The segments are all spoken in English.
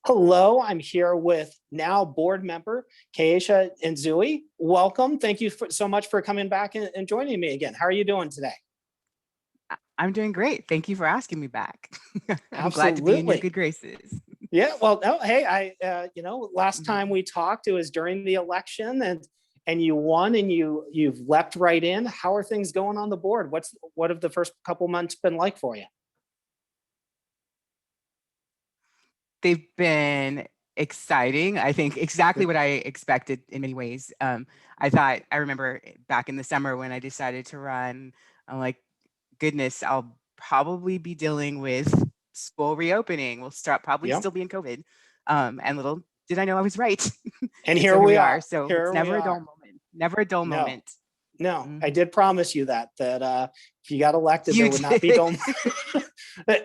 Hello, I'm here with now board member Keisha Nzewi. Welcome. Thank you so much for coming back and joining me again. How are you doing today? I'm doing great. Thank you for asking me back. I'm glad to be in your Absolutely. good graces. Yeah. Well, no, hey, last Mhm. time we talked, it was during the election, and you won, and you've leapt right in. How are things going on the board? What have the first couple months been like for you? They've been exciting. I think exactly Good. what I expected in many ways. I remember back in the summer when I decided to run, I'm like, goodness, I'll probably be dealing with school reopening. We'll start probably Yeah. still be in COVID. And little did I know I was right. And And so here here we we are. are. So it's Here we never a dull are. moment. Never a dull No. moment. No, I Mhm. did promise you that if you got elected, there You would not be did. dull.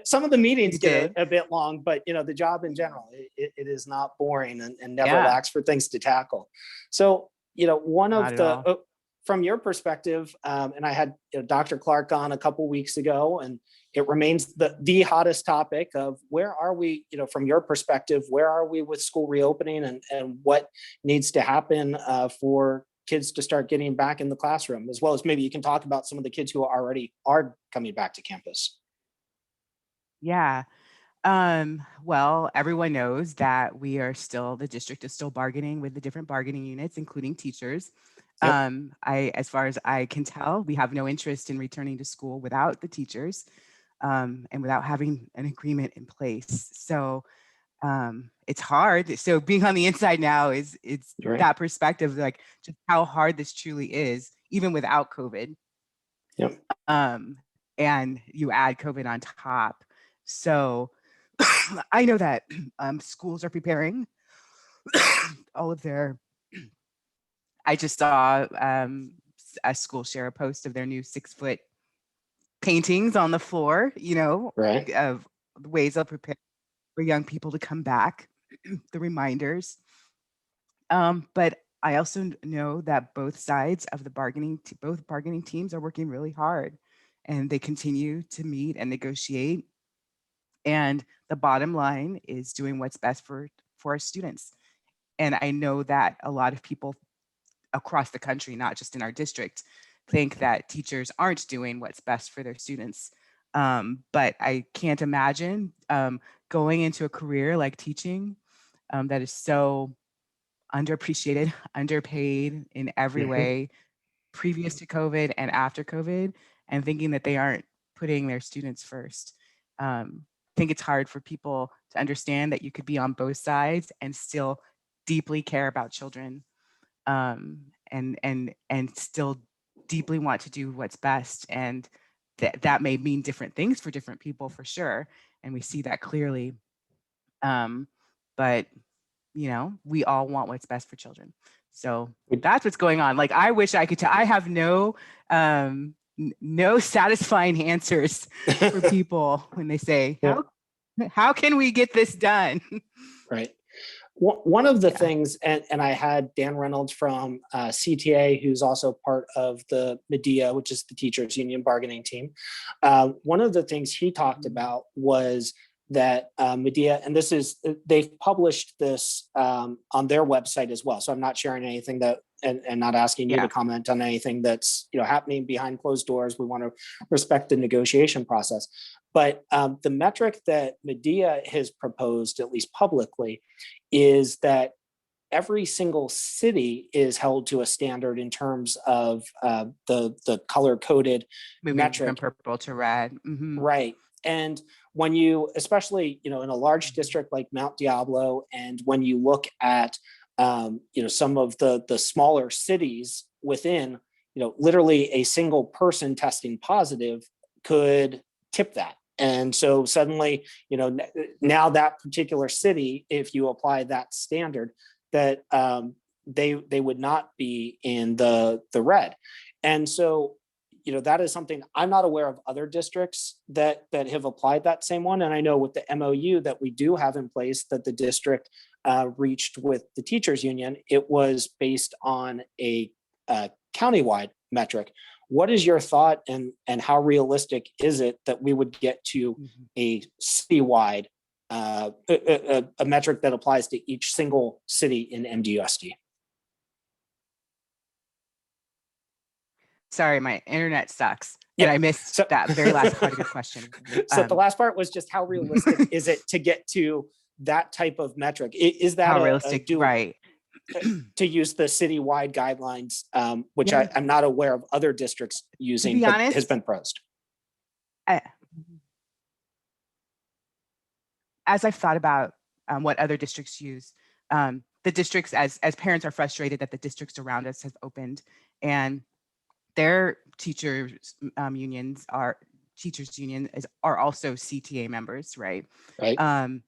Some of the meetings You get did. a bit long, but the job in general, it is not boring and never Yeah, lacks for things to tackle. So, one not of at the all. from your perspective, and I had Dr. Clark on a couple weeks ago, and it remains the hottest topic of where are we, from your perspective, where are we with school reopening and what needs to happen for kids to start getting back in the classroom, as well as maybe you can talk about some of the kids who already are coming back to campus. Yeah. Well, everyone knows that the district is still bargaining with the different bargaining units, including teachers. Yep. As far as I can tell, we have no interest in returning to school without the teachers, and without having an agreement in place. So it's hard. So being on the inside now it's Right. that perspective, like just how hard this truly is, even without COVID. Yep. Um, and you add COVID on top. So I know that schools are preparing all of their. I just saw a school share a post of their new 6-foot paintings on the floor, Right. of ways of preparing for young people to come back, the reminders. But I also know that both sides of both bargaining teams are working really hard, and they continue to meet and negotiate. And the bottom line is doing what's best for our students. And I know that a lot of people across the country, not just in our district, think that teachers aren't doing what's best for their students. But I can't imagine going into a career like teaching, that is so underappreciated, underpaid in every Hmm. way, previous to COVID and after COVID, and thinking that they aren't putting their students first. I think it's hard for people to understand that you could be on both sides and still deeply care about children, and still deeply want to do what's best. And that may mean different things for different people, for sure. And we see that clearly. But we all want what's best for children. So that's what's going on. Like, I wish I could tell. I have no satisfying answers for people when they say, Yeah. how can we get this done? Right. One of the Yeah. things, and I had Dan Reynolds from CTA, who's also part of the MEDIA, which is the teachers union bargaining team. One of the things he talked about was that MEDIA, and they've published this on their website as well. So I'm not sharing anything and not asking you to Yeah. comment on anything that's happening behind closed doors. We want to respect the negotiation process. But the metric that MEDIA has proposed, at least publicly, is that every single city is held to a standard in terms of the color coded Moving from metric. purple to red. Mm-hmm. Right. And when you, especially, in a large district like Mount Diablo, and when you look at, some of the smaller cities within, literally a single person testing positive could tip that. And so suddenly, now that particular city, if you apply that standard, that they would not be in the red. And so that is something I'm not aware of other districts that have applied that same one. And I know with the MOU that we do have in place that the district reached with the teachers union, it was based on a countywide metric. What is your thought, and how realistic is it that we would get to Mm-hmm. a citywide a metric that applies to each single city in MDUSD. Sorry, my internet sucks. Yeah, And I missed that very last part of your question. So the last part was just how realistic is it to get to that type of metric? Is that how a realistic, right? to use the citywide guidelines, which Yeah. I'm not aware of other districts using, be but honest, has been proposed. As I've thought about what other districts use, the districts, as parents are frustrated that the districts around us have opened and their teachers unions are are also CTA members, right? Right.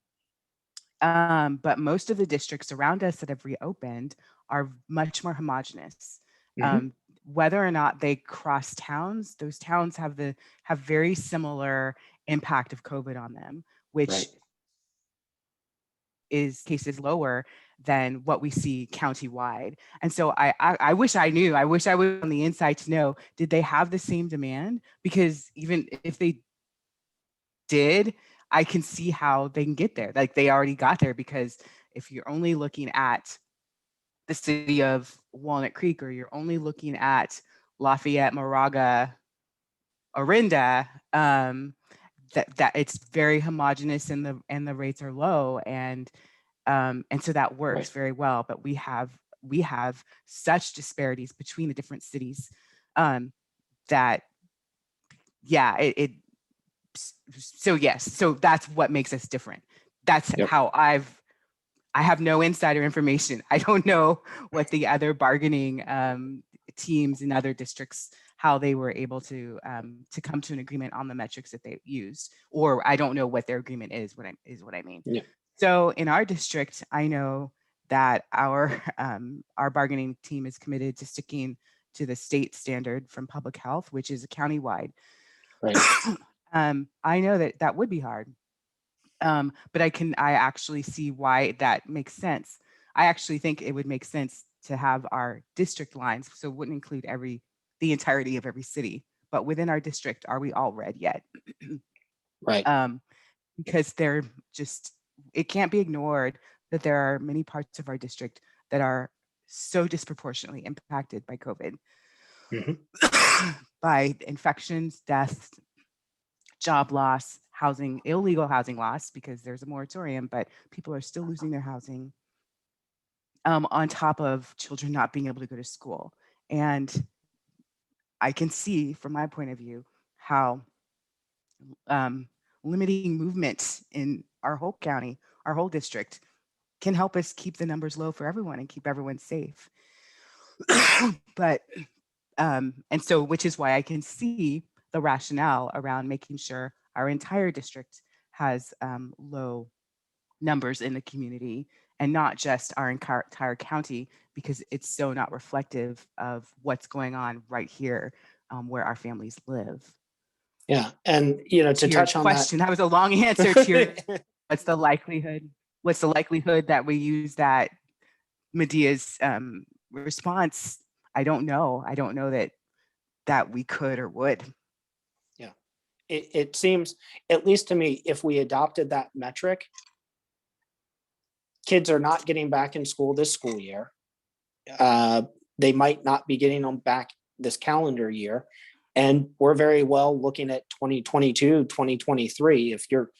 But most of the districts around us that have reopened are much more homogenous. Whether or not they cross towns, those towns have very similar impact of COVID on them, which is cases lower than what we see countywide. And so I wish I knew, I wish I was on the inside to know, did they have the same demand? Because even if they did, I can see how they can get there. Like they already got there, because if you're only looking at the city of Walnut Creek, or you're only looking at Lafayette, Moraga, Orinda, that it's very homogenous and the rates are low, and so that works very well. But we have such disparities between the different cities that so yes, so that's what makes us different. That's how I have no insider information. I don't know what the other bargaining teams in other districts, how they were able to come to an agreement on the metrics that they used, or I don't know what their agreement is. What I mean. Yeah. So in our district, I know that our bargaining team is committed to sticking to the state standard from public health, which is a countywide. Right. I know that would be hard, but I actually see why that makes sense. I actually think it would make sense to have our district lines, so it wouldn't include the entirety of every city, but within our district, are we all red yet? Right. Because it can't be ignored that there are many parts of our district that are so disproportionately impacted by COVID, by infections, deaths, job loss, housing, illegal housing loss, because there's a moratorium, but people are still losing their housing, on top of children not being able to go to school. And I can see from my point of view how limiting movement in our whole county, our whole district, can help us keep the numbers low for everyone and keep everyone safe. But and so, which is why I can see the rationale around making sure our entire district has low numbers in the community, and not just our entire county, because it's so not reflective of what's going on right here where our families live. Yeah, and to touch on question, that was a long answer to your what's the likelihood that we use that Medea's response? I don't know that we could or would. Yeah, it seems, at least to me, if we adopted that metric, kids are not getting back in school this school year. They might not be getting them back this calendar year. And we're very well looking at 2022, 2023. If you're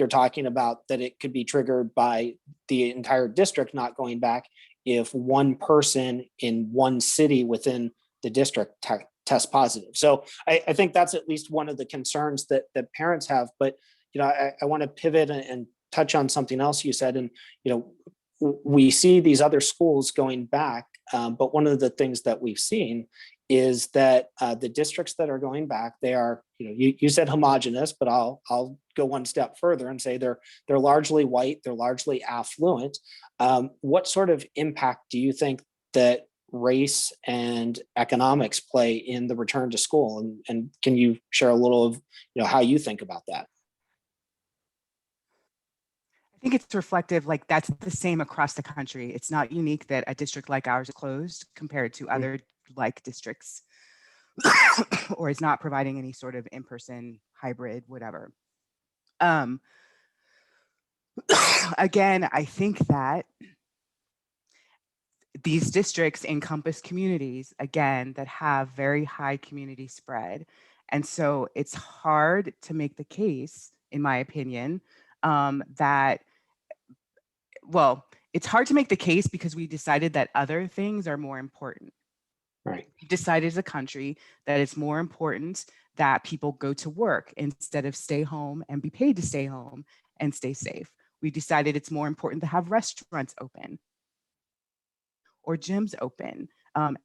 talking about that, it could be triggered by the entire district not going back if one person in one city within the district tests positive. So I think that's at least one of the concerns that parents have. But I want to pivot and touch on something else you said. And we see these other schools going back, but one of the things that we've seen is that the districts that are going back, they are, you said homogenous, but I'll go one step further and say they're largely white, they're largely affluent. What sort of impact do you think that race and economics play in the return to school? And can you share a little of how you think about that? I think it's reflective, like that's the same across the country. It's not unique that a district like ours is closed compared to other like districts or is not providing any sort of in-person hybrid, whatever. Again, I think that these districts encompass communities, again, that have very high community spread. And so it's hard to make the case, in my opinion, that, well, it's hard to make the case because we decided that other things are more important. Right. We decided as a country that it's more important that people go to work instead of stay home and be paid to stay home and stay safe. We decided it's more important to have restaurants open or gyms open. And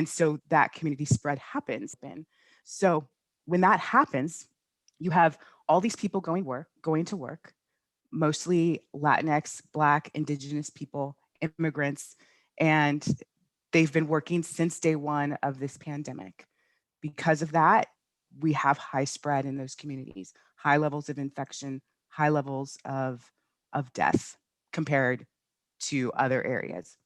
so that community spread happens. So when that happens, you have all these people going to work, mostly Latinx, Black, Indigenous people, immigrants, and they've been working since day one of this pandemic. Because of that, we have high spread in those communities, high levels of infection, high levels of death compared to other areas.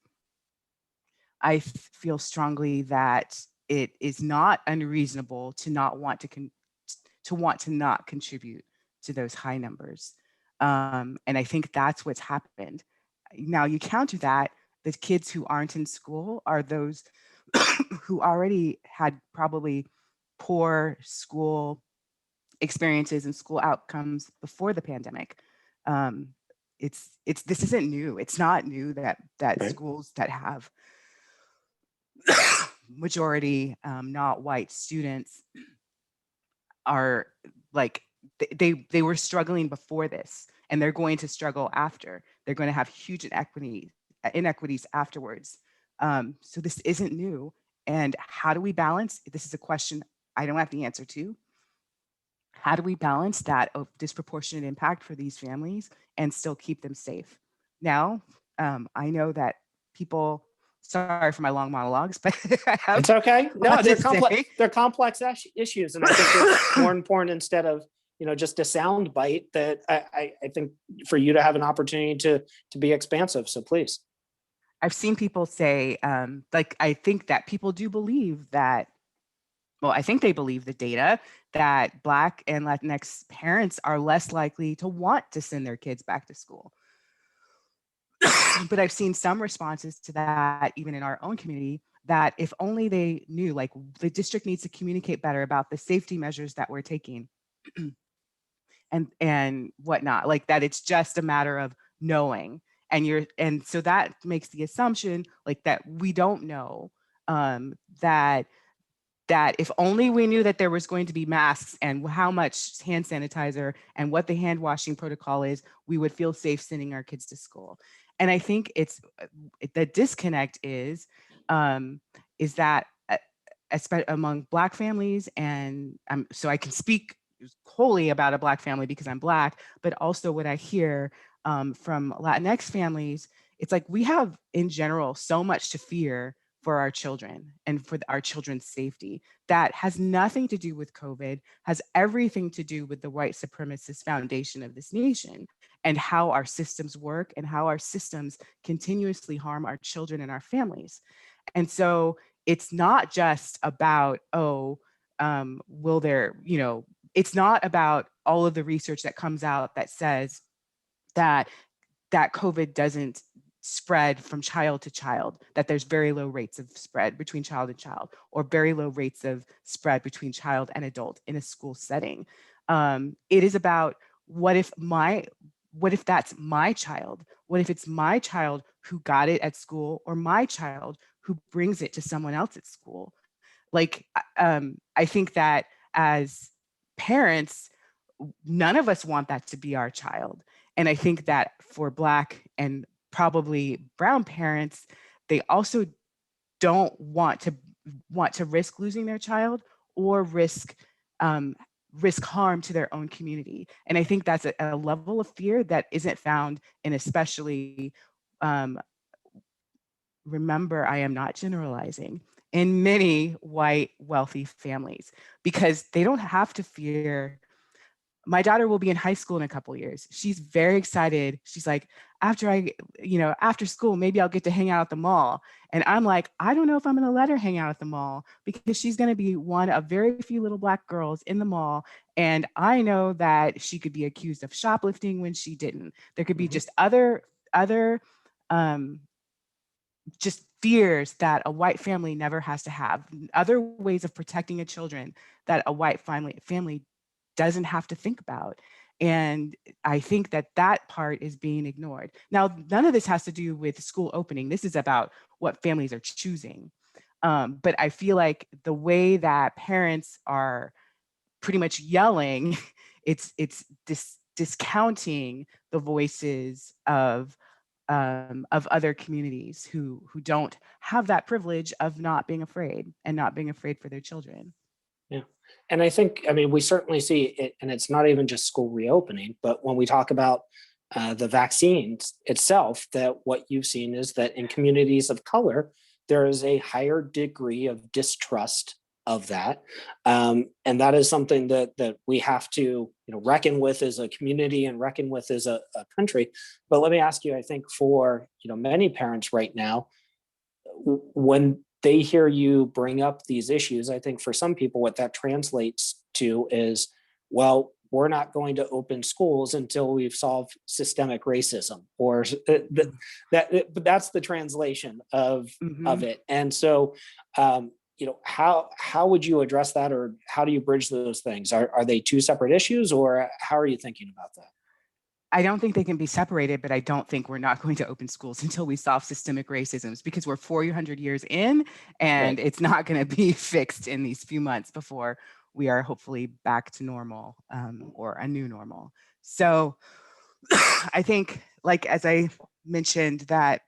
I feel strongly that it is not unreasonable to not want to not contribute to those high numbers. And I think that's what's happened. Now you counter that, the kids who aren't in school are those who already had probably poor school experiences and school outcomes before the pandemic. This isn't new. It's not new that Right. schools that have majority not white students are like they were struggling before this, and they're going to struggle after. They're going to have huge inequities afterwards. So this isn't new. And how do we balance? This is a question I don't have the answer to. How do we balance that disproportionate impact for these families and still keep them safe? Now, I know that people, sorry for my long monologues, but I have It's okay. No, lots they're to complex. say. They're complex issues, and I think it's more important instead of just a sound bite. That I think for you to have an opportunity to be expansive. So please. I've seen people say, like, I think that people do believe that, well, I think they believe the data that Black and Latinx parents are less likely to want to send their kids back to school. But I've seen some responses to that, even in our own community, that if only they knew, like, the district needs to communicate better about the safety measures that we're taking and whatnot, like that it's just a matter of knowing. And so that makes the assumption like that we don't know, that if only we knew that there was going to be masks and how much hand sanitizer and what the hand washing protocol is, we would feel safe sending our kids to school. And I think it's the disconnect is that among Black families, and so I can speak wholly about a Black family because I'm Black, but also what I hear from Latinx families, it's like we have in general so much to fear for our children and for our children's safety that has nothing to do with COVID, has everything to do with the white supremacist foundation of this nation and how our systems work and how our systems continuously harm our children and our families. And so it's not just about, will there, it's not about all of the research that comes out that says that COVID doesn't spread from child to child, that there's very low rates of spread between child and child, or very low rates of spread between child and adult in a school setting. It is about what if that's my child? What if it's my child who got it at school, or my child who brings it to someone else at school? Like, I think that as parents, none of us want that to be our child. And I think that for Black and probably brown parents, they also don't want to risk losing their child or risk harm to their own community. And I think that's a level of fear that isn't found in, especially, remember, I am not generalizing, in many white wealthy families, because they don't have to fear my daughter will be in high school in a couple years. She's very excited. She's like, after school, maybe I'll get to hang out at the mall. And I'm like, I don't know if I'm going to let her hang out at the mall, because she's going to be one of very few little Black girls in the mall. And I know that she could be accused of shoplifting when she didn't. There could be just other um, just fears that a white family never has to have, other ways of protecting a children that a white family doesn't have to think about. And I think that that part is being ignored. Now, none of this has to do with school opening. This is about what families are choosing. But I feel like the way that parents are pretty much yelling, it's discounting the voices of other communities who don't have that privilege of not being afraid and not being afraid for their children. Yeah. And I think, I mean, we certainly see it, and it's not even just school reopening, but when we talk about the vaccines itself, that what you've seen is that in communities of color, there is a higher degree of distrust of that. And that is something that we have to, reckon with as a community and reckon with as a country. But let me ask you, I think for, many parents right now, when they hear you bring up these issues, I think for some people, what that translates to is, well, we're not going to open schools until we've solved systemic racism, or but that's the translation of it. And so, how would you address that, or how do you bridge those things? Are they two separate issues, or how are you thinking about that? I don't think they can be separated, but I don't think we're not going to open schools until we solve systemic racisms, because we're 400 years in, and it's not going to be fixed in these few months before we are hopefully back to normal, or a new normal. So I think, like, as I mentioned that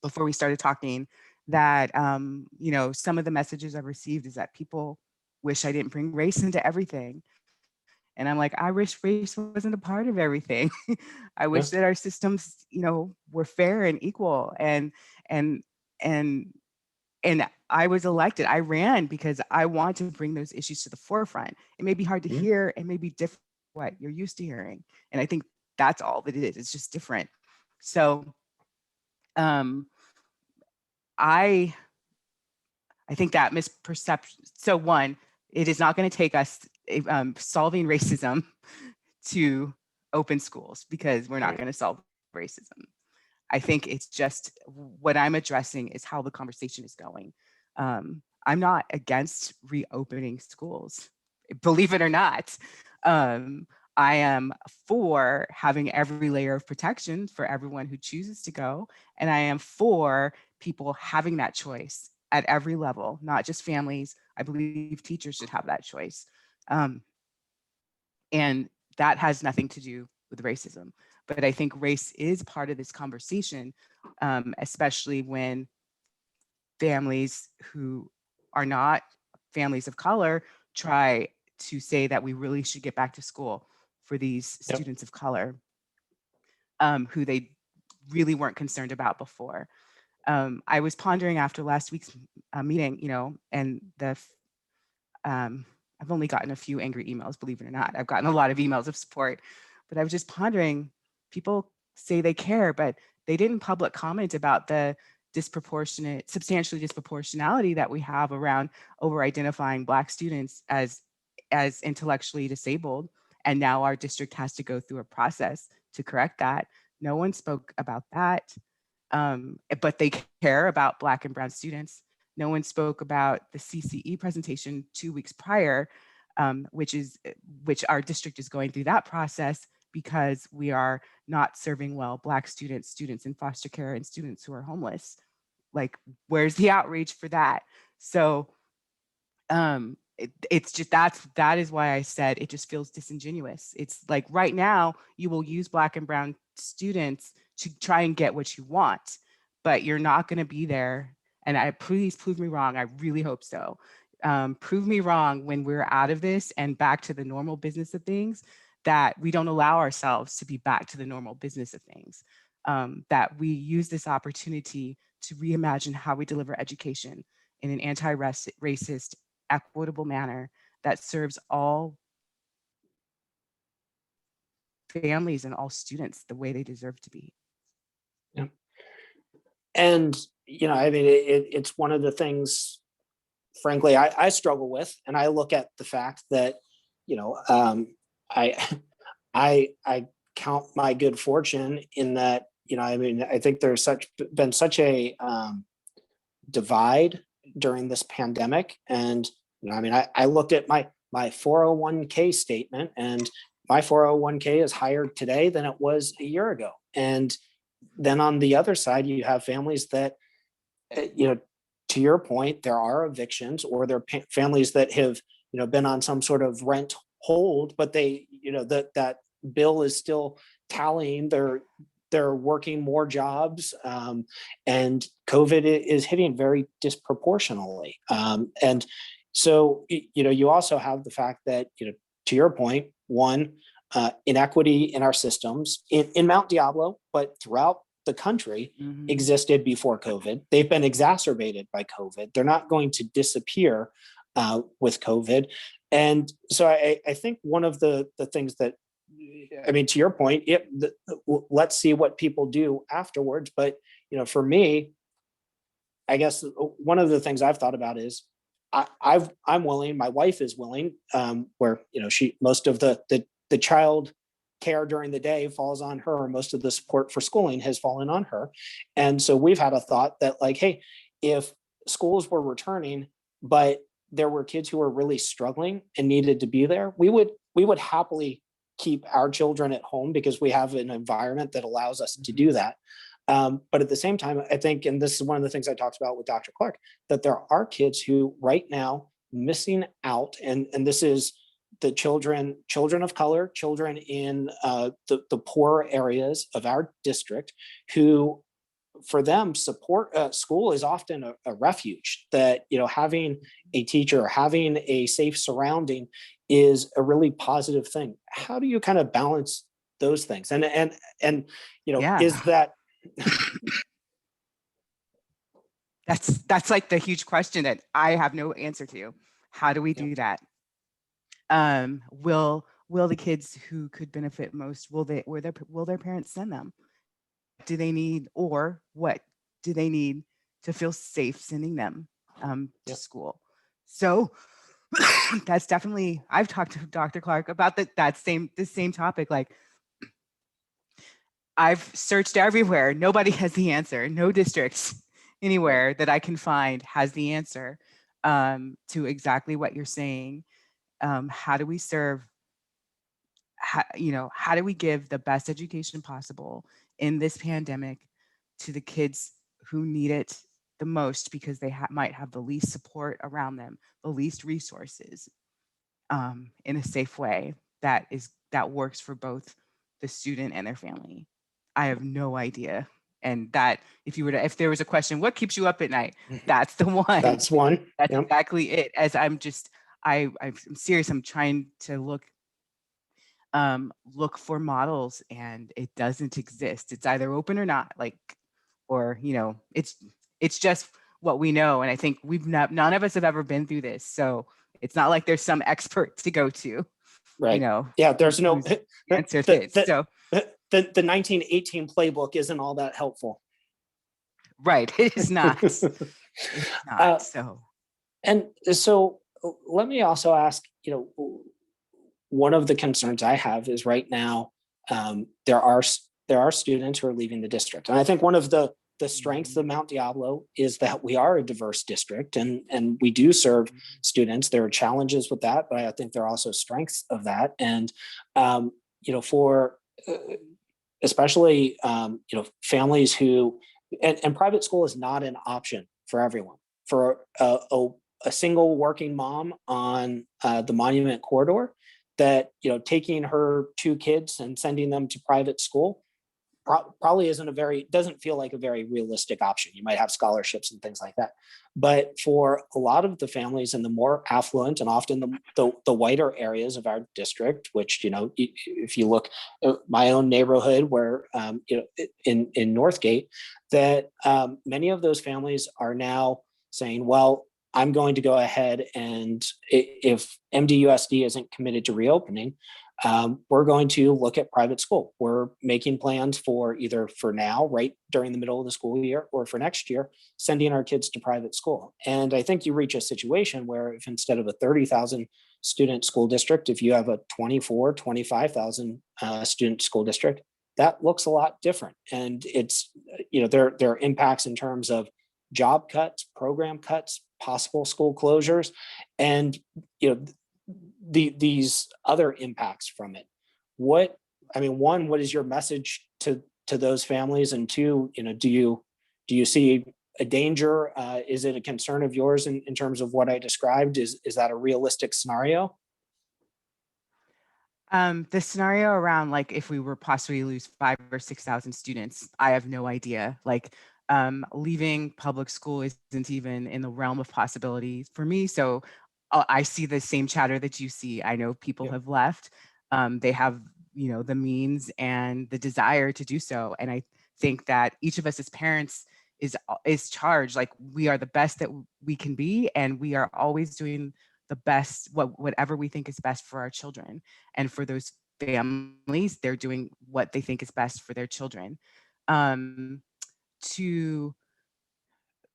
before we started talking, that, some of the messages I've received is that people wish I didn't bring race into everything. And I'm like, I wish race wasn't a part of everything. I wish that our systems, were fair and equal. And and and I was elected. I ran because I want to bring those issues to the forefront. It may be hard to hear, it may be different what you're used to hearing. And I think that's all that it is. It's just different. So I think that misperception. So one, it is not going to take us solving racism to open schools, because we're not going to solve racism. I think it's just, what I'm addressing is how the conversation is going. I'm not against reopening schools, believe it or not. I am for having every layer of protection for everyone who chooses to go. And I am for people having that choice at every level, not just families. I believe teachers should have that choice. And that has nothing to do with racism. But I think race is part of this conversation, especially when families who are not families of color try to say that we really should get back to school for these students of color, who they really weren't concerned about before. I was pondering after last week's meeting, and I've only gotten a few angry emails, believe it or not. I've gotten a lot of emails of support, but I was just pondering, people say they care, but they didn't public comment about the substantially disproportionality that we have around over-identifying Black students as intellectually disabled. And now our district has to go through a process to correct that. No one spoke about that, but they care about Black and Brown students. No one spoke about the CCE presentation 2 weeks prior, which our district is going through that process because we are not serving well Black students, students in foster care, and students who are homeless. Like, where's the outreach for that? So it's just, that is why I said it just feels disingenuous. It's like, right now you will use Black and Brown students to try and get what you want, but you're not going to be there. And please prove me wrong. I really hope so. Prove me wrong when we're out of this and back to the normal business of things, that we don't allow ourselves to be back to the normal business of things, that we use this opportunity to reimagine how we deliver education in an anti-racist, equitable manner that serves all families and all students the way they deserve to be. Yeah. And, I mean, it's one of the things, frankly, I struggle with, and I look at the fact that, I, I count my good fortune in that, I mean, I think there's been such a divide during this pandemic. And, I mean, I looked at my 401k statement, and my 401k is higher today than it was a year ago. And then on the other side, you have families that, to your point, there are evictions, or there are families that have, been on some sort of rent hold, but they, that bill is still tallying. They're working more jobs, and COVID is hitting very disproportionately. And so, you also have the fact that, to your point, one, inequity in our systems in Mount Diablo, but throughout the country existed before COVID. They've been exacerbated by COVID. They're not going to disappear with COVID. And so I think one of the things that, I mean, to your point, let's see what people do afterwards. But, for me, I guess one of the things I've thought about is I'm willing, my wife is willing, where, most of the child care during the day falls on her. Most of the support for schooling has fallen on her. And so we've had a thought that, like, hey, if schools were returning, but there were kids who were really struggling and needed to be there, we would happily keep our children at home because we have an environment that allows us to do that. But at the same time, I think, and this is one of the things I talked about with Dr. Clark, that there are kids who right now missing out, and this is the children of color, children in the poor areas of our district, who, for them, school is often a refuge. That, having a teacher, having a safe surrounding is a really positive thing. How do you kind of balance those things? And Yeah. is that that's like the huge question that I have no answer to. How do we do that? Will the kids who could benefit most, will their parents send them? Do they need, or what do they need to feel safe sending them to school? So that's definitely, I've talked to Dr. Clark about the same topic. Like, I've searched everywhere. Nobody has the answer. No districts anywhere that I can find has the answer to exactly what you're saying. How do we serve? How do we give the best education possible in this pandemic to the kids who need it the most, because they might have the least support around them, the least resources, in a safe way that works for both the student and their family? I have no idea. And that, if there was a question, what keeps you up at night? That's the one. That's one. That's exactly it. As I'm serious. I'm trying to look for models, and it doesn't exist. It's either open or not, or it's just what we know. And I think none of us have ever been through this, so it's not like there's some expert to go to. Right. Yeah. There's no answer to it. So the 1918 playbook isn't all that helpful. Right. It is not. It's not. And so let me also ask, one of the concerns I have is right now, there are students who are leaving the district. And I think one of the strengths of Mount Diablo is that we are a diverse district, and we do serve students. There are challenges with that, but I think there are also strengths of that. And, for especially, families who, and private school is not an option for everyone. For a single working mom on the Monument Corridor, that, taking her 2 kids and sending them to private school probably doesn't feel like a very realistic option. You might have scholarships and things like that. But for a lot of the families in the more affluent and often the whiter areas of our district, which, if you look at my own neighborhood where, in Northgate, that many of those families are now saying, well, I'm going to go ahead, and if MDUSD isn't committed to reopening, we're going to look at private school. We're making plans for either for now, right during the middle of the school year, or for next year, sending our kids to private school. And I think you reach a situation where if instead of a 30,000 student school district, if you have a 24, 25,000 student school district, that looks a lot different. And it's, there are impacts in terms of job cuts, program cuts, possible school closures, and, these other impacts from it. One, what is your message to those families? And two, do you see a danger? Is it a concern of yours in terms of what I described? Is that a realistic scenario? The scenario around like if we were possibly lose 5,000 or 6,000 students, I have no idea. Like leaving public school isn't even in the realm of possibilities for me. So I see the same chatter that you see. I know people have left. They have, the means and the desire to do so. And I think that each of us as parents is charged. Like we are the best that we can be, and we are always doing the best, whatever we think is best for our children. And for those families, they're doing what they think is best for their children. To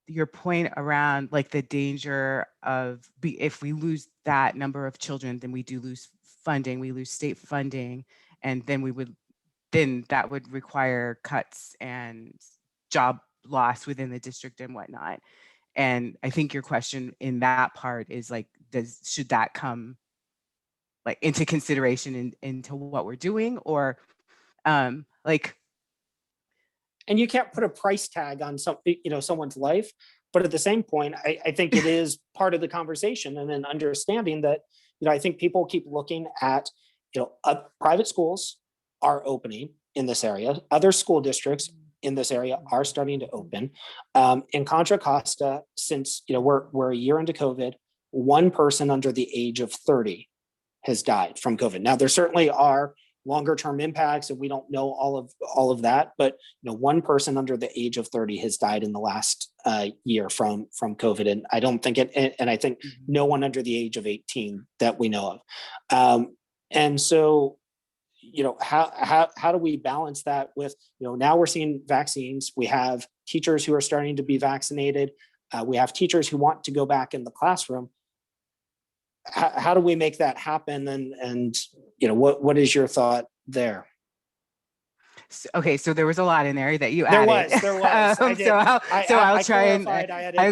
your point around like the danger of if we lose that number of children, then we do lose funding, we lose state funding, and then that would require cuts and job loss within the district and whatnot. And I think your question in that part is like, should that come like into consideration into what we're doing, or like. And you can't put a price tag on someone's life, but at the same point, I think it is part of the conversation, and then understanding that, I think people keep looking at, private schools are opening in this area, other school districts in this area are starting to open. In Contra Costa, since we're a year into COVID, one person under the age of 30 has died from COVID. Now, there certainly are longer term impacts, and we don't know all of that, but one person under the age of 30 has died in the last year from COVID, and I don't think and I think no one under the age of 18 that we know of. And so, how do we balance that with, now we're seeing vaccines, we have teachers who are starting to be vaccinated, we have teachers who want to go back in the classroom. How do we make that happen? And what is your thought there? Okay, so there was a lot in there that you There added. was. I did. I'll try and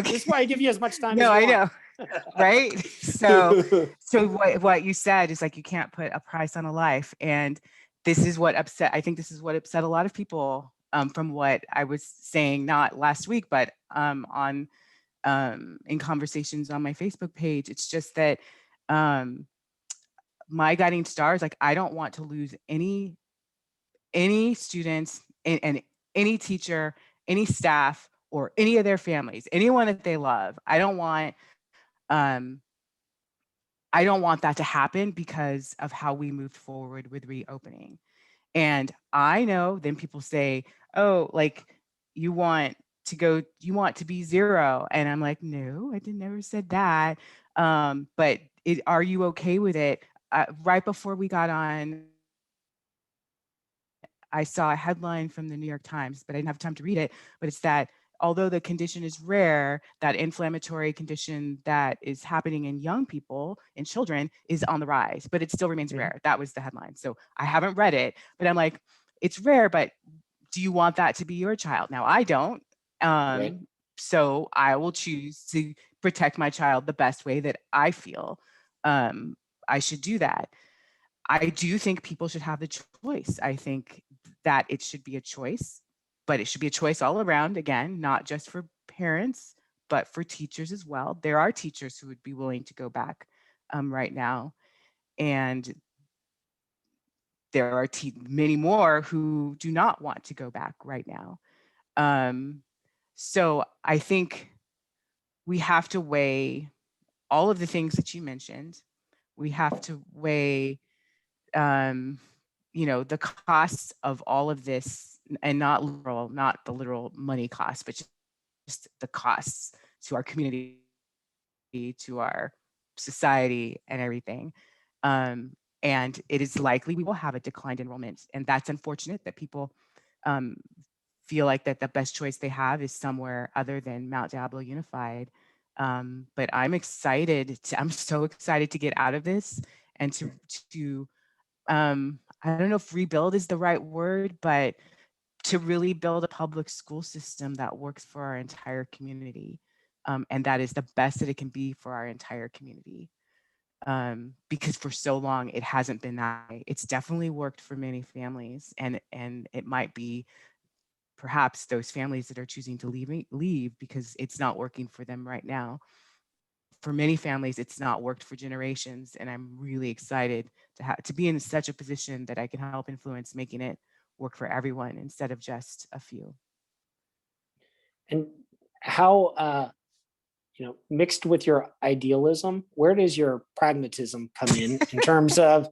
this is why I give you as much time no, as you I want. know. Right? So what you said is like, you can't put a price on a life. And I think this is what upset a lot of people, from what I was saying, not last week, but in conversations on my Facebook page. It's just that my guiding star is like, I don't want to lose any students and any teacher, any staff, or any of their families, anyone that they love. I don't want that to happen because of how we moved forward with reopening. And I know then people say, oh, like you want to be zero. And I'm like, no, I never said that. But are you okay with it? Right before we got on, I saw a headline from the New York Times, but I didn't have time to read it. But it's that although the condition is rare, that inflammatory condition that is happening in young people, in children, is on the rise, but it still remains rare. That was the headline. So I haven't read it, but I'm like, it's rare, but do you want that to be your child? Now, I don't. Right. So I will choose to protect my child the best way that I feel I should do that. I do think people should have the choice. I think that it should be a choice, but it should be a choice all around, again, not just for parents, but for teachers as well. There are teachers who would be willing to go back right now. And there are many more who do not want to go back right now. So I think we have to weigh all of the things that you mentioned. We have to weigh the costs of all of this, and not the literal money costs, but just the costs to our community, to our society and everything. And it is likely we will have a declined enrollment. And that's unfortunate that people feel like that the best choice they have is somewhere other than Mount Diablo Unified. But I'm so excited to get out of this and to I don't know if rebuild is the right word, but to really build a public school system that works for our entire community. And that is the best that it can be for our entire community. Because for so long it hasn't been that way. It's definitely worked for many families, and it might be perhaps those families that are choosing to leave because it's not working for them right now. For many families, it's not worked for generations, and I'm really excited to be in such a position that I can help influence making it work for everyone instead of just a few. And how, mixed with your idealism, where does your pragmatism come in terms of,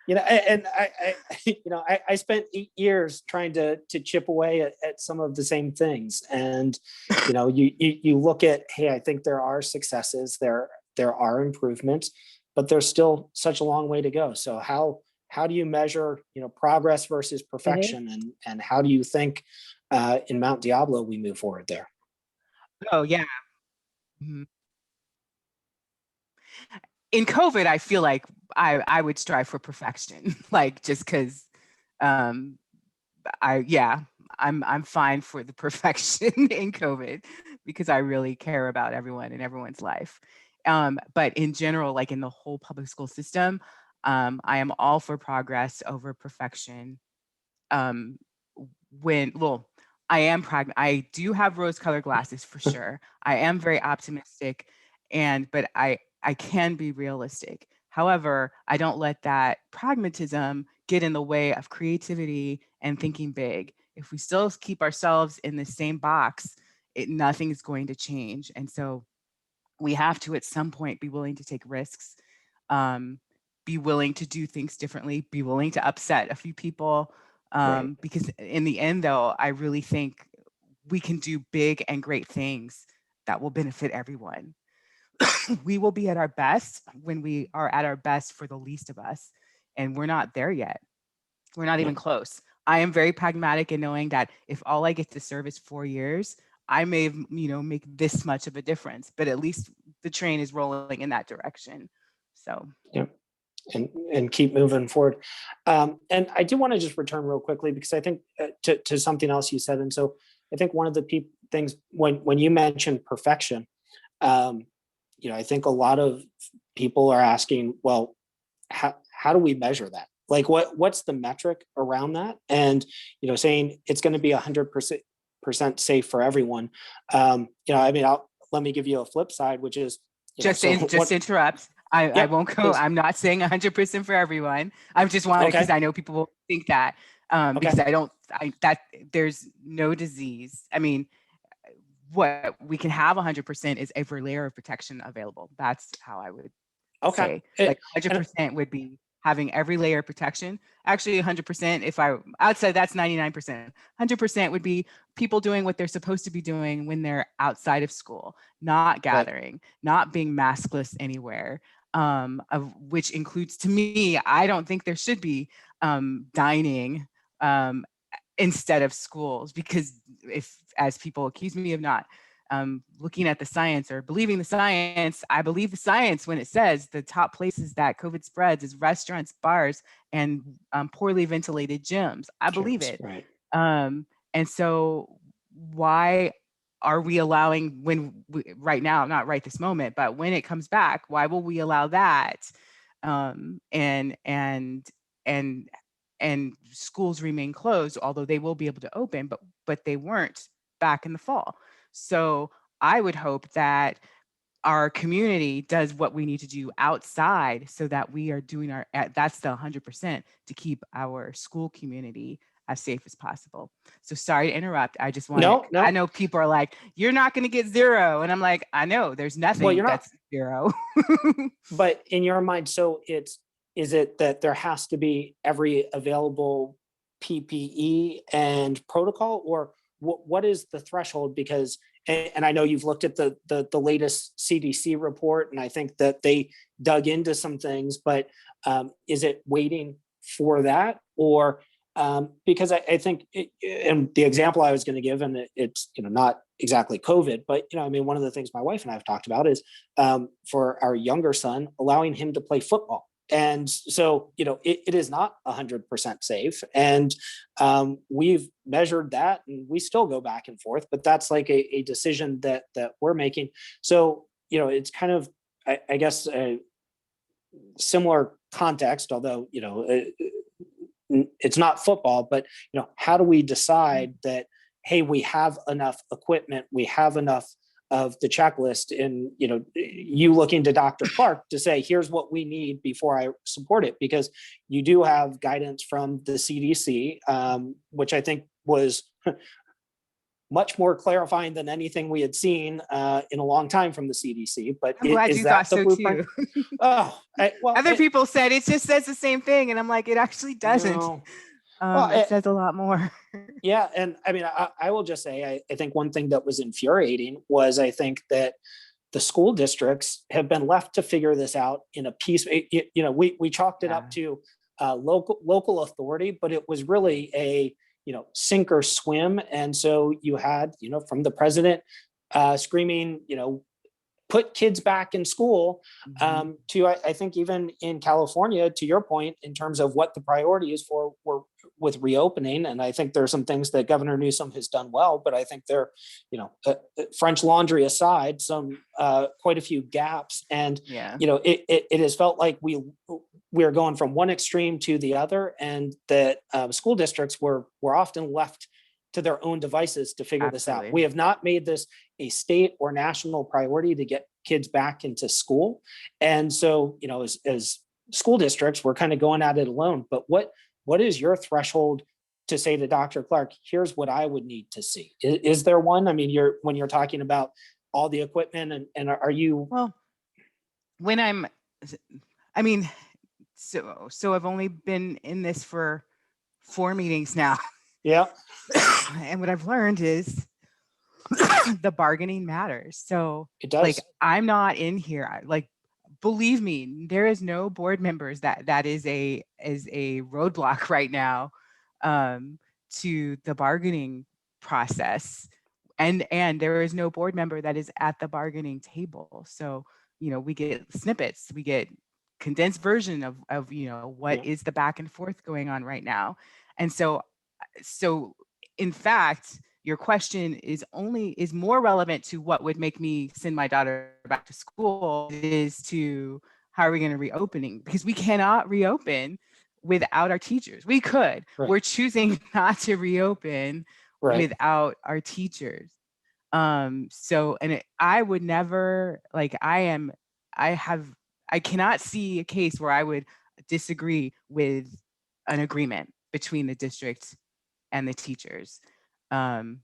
I spent 8 years trying to chip away at some of the same things. And, you look at, hey, I think there are successes, there are improvements, but there's still such a long way to go. So how do you measure, progress versus perfection? And how do you think in Mount Diablo we move forward there? Oh, yeah. Mhm. In COVID, I feel like I would strive for perfection, like just because um, I'm fine for the perfection in COVID because I really care about everyone and everyone's life. But in general, like in the whole public school system, I am all for progress over perfection. Um, I do have rose-colored glasses for sure. I am very optimistic, but I can be realistic. However, I don't let that pragmatism get in the way of creativity and thinking big. If we still keep ourselves in the same box, nothing is going to change. And so we have to, at some point, be willing to take risks, um, be willing to do things differently, be willing to upset a few people. Right. Because in the end, though, I really think we can do big and great things that will benefit everyone. We will be at our best when we are at our best for the least of us. And we're not there yet. We're not Yeah. even close. I am very pragmatic in knowing that if all I get to serve is 4 years, I may, make this much of a difference, but at least the train is rolling in that direction. So, Yeah. And keep moving forward. And I do want to just return real quickly because I think to something else you said. And so I think one of the things when you mentioned perfection, I think a lot of people are asking, well, how do we measure that? Like what's the metric around that? And saying it's going to be 100% safe for everyone. Let me give you a flip side, which is just to interrupt, I Yep, won't go. please. I'm not saying 100% for everyone. I just wanted, because Okay. I know people will think that, because there's no disease. I mean, what we can have 100% is every layer of protection available. That's how I would Okay. say. Like 100% would be having every layer of protection. Actually, 100%, I'd say that's 99%. 100% would be people doing what they're supposed to be doing when they're outside of school, not gathering, not being maskless anywhere, which includes, to me, I don't think there should be dining instead of schools, because as people accuse me of not looking at the science or believing the science, I believe the science when it says the top places that COVID spreads is restaurants, bars, and poorly ventilated gyms. I believe it. Right. And so why are we allowing, right now, not right this moment, but when it comes back, why will we allow that? And schools remain closed, although they will be able to open, but they weren't back in the fall. So I would hope that our community does what we need to do outside so that we are doing that's the 100% to keep our school community as safe as possible. So sorry to interrupt. I just want No. I know people are like, you're not going to get zero. And I'm like, I know there's nothing that's zero. But in your mind, so is it that there has to be every available PPE and protocol, what is the threshold? Because, and I know you've looked at the latest CDC report, and I think that they dug into some things, but is it waiting for that? Or because I think, and the example I was going to give, and it's, not exactly COVID, but, I mean, one of the things my wife and I have talked about is for our younger son, allowing him to play football. And so, it is not 100% safe. And we've measured that, and we still go back and forth, but that's like a decision that we're making. So, it's kind of, I guess, a similar context, although, it's not football, but, how do we decide that, hey, we have enough equipment, we have enough of the checklist, and you looking to Dr. Clark to say, here's what we need before I support it, because you do have guidance from the CDC, which I think was much more clarifying than anything we had seen in a long time from the CDC. But I'm glad is you that thought the so blueprint? too. Oh, Other people said it just says the same thing, and I'm like, it actually doesn't. No. It says a lot more. Yeah, and I mean, I will just say, I think one thing that was infuriating was, I think that the school districts have been left to figure this out in a piece. We chalked it up to local authority, but it was really a sink or swim. And so you had from the president screaming, put kids back in school, to I think even in California, to your point, in terms of what the priority is for with reopening. And I think there are some things that Governor Newsom has done well, but I think there, French laundry aside, some quite a few gaps. And it has felt like we're going from one extreme to the other, and that school districts were often left to their own devices to figure this out. We have not made this a state or national priority to get kids back into school. And so, as school districts, we're kind of going at it alone. But what is your threshold to say to Dr. Clark, here's what I would need to see? Is there one? I mean, when you're talking about all the equipment, and are you? Well, so I've only been in this for 4 meetings now. Yeah. And what I've learned is the bargaining matters. So it does. Like, I'm not in here. Like, believe me, there is no board members that is a roadblock right now to the bargaining process. And there is no board member that is at the bargaining table. So, we get snippets, we get condensed version of what is the back and forth going on right now. And so in fact, your question is more relevant to what would make me send my daughter back to school is to how are we going to reopening, because we cannot reopen without our teachers. We could. Right. We're choosing not to reopen without our teachers. I would never, I cannot see a case where I would disagree with an agreement between the district and the teachers. And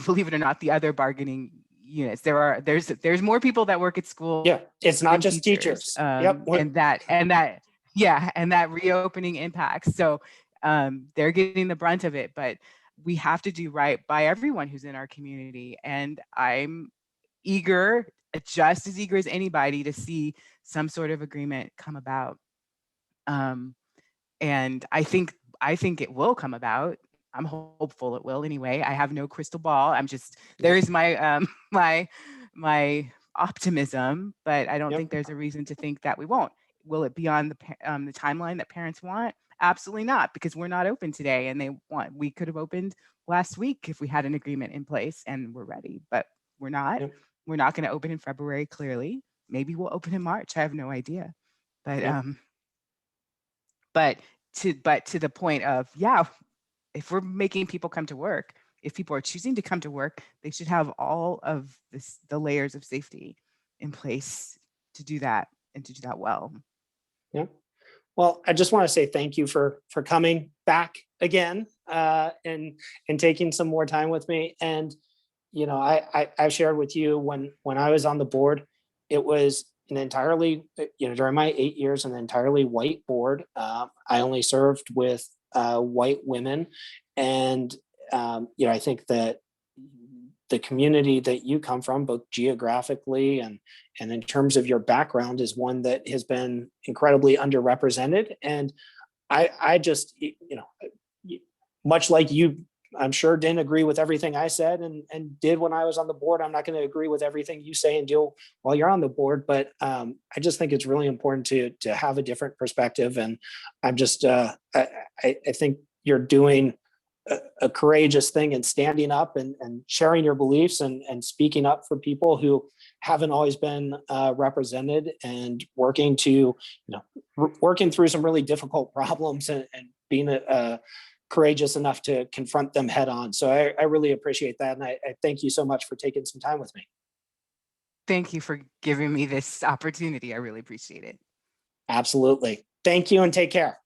believe it or not, the other bargaining units, there's more people that work at school. Yeah, it's not just teachers. And that reopening impacts. So they're getting the brunt of it, but we have to do right by everyone who's in our community. And I'm eager, just as eager as anybody, to see some sort of agreement come about. And I think it will come about. I'm hopeful it will anyway. I have no crystal ball. There is my my optimism, but I don't think there's a reason to think that we won't. Will it be on the timeline that parents want? Absolutely not, because we're not open today, and we could have opened last week if we had an agreement in place and we're ready, but we're not. Yep. We're not going to open in February, clearly. Maybe we'll open in March. I have no idea. But to the point of, if we're making people come to work, if people are choosing to come to work, they should have all of the layers of safety in place to do that, and to do that well. Yeah. Well, I just want to say thank you for coming back again and taking some more time with me. And I shared with you when I was on the board, it was an entirely, during my 8 years, an entirely white board. I only served with white women, and I think that the community that you come from, both geographically and in terms of your background, is one that has been incredibly underrepresented. And I just, much like you, I'm sure didn't agree with everything I said and did when I was on the board. I'm not going to agree with everything you say and do while you're on the board, but I just think it's really important to have a different perspective. And I'm just, I think you're doing a courageous thing and standing up and sharing your beliefs and speaking up for people who haven't always been represented, and working working through some really difficult problems and being courageous enough to confront them head on. So I really appreciate that. And I thank you so much for taking some time with me. Thank you for giving me this opportunity. I really appreciate it. Absolutely. Thank you and take care.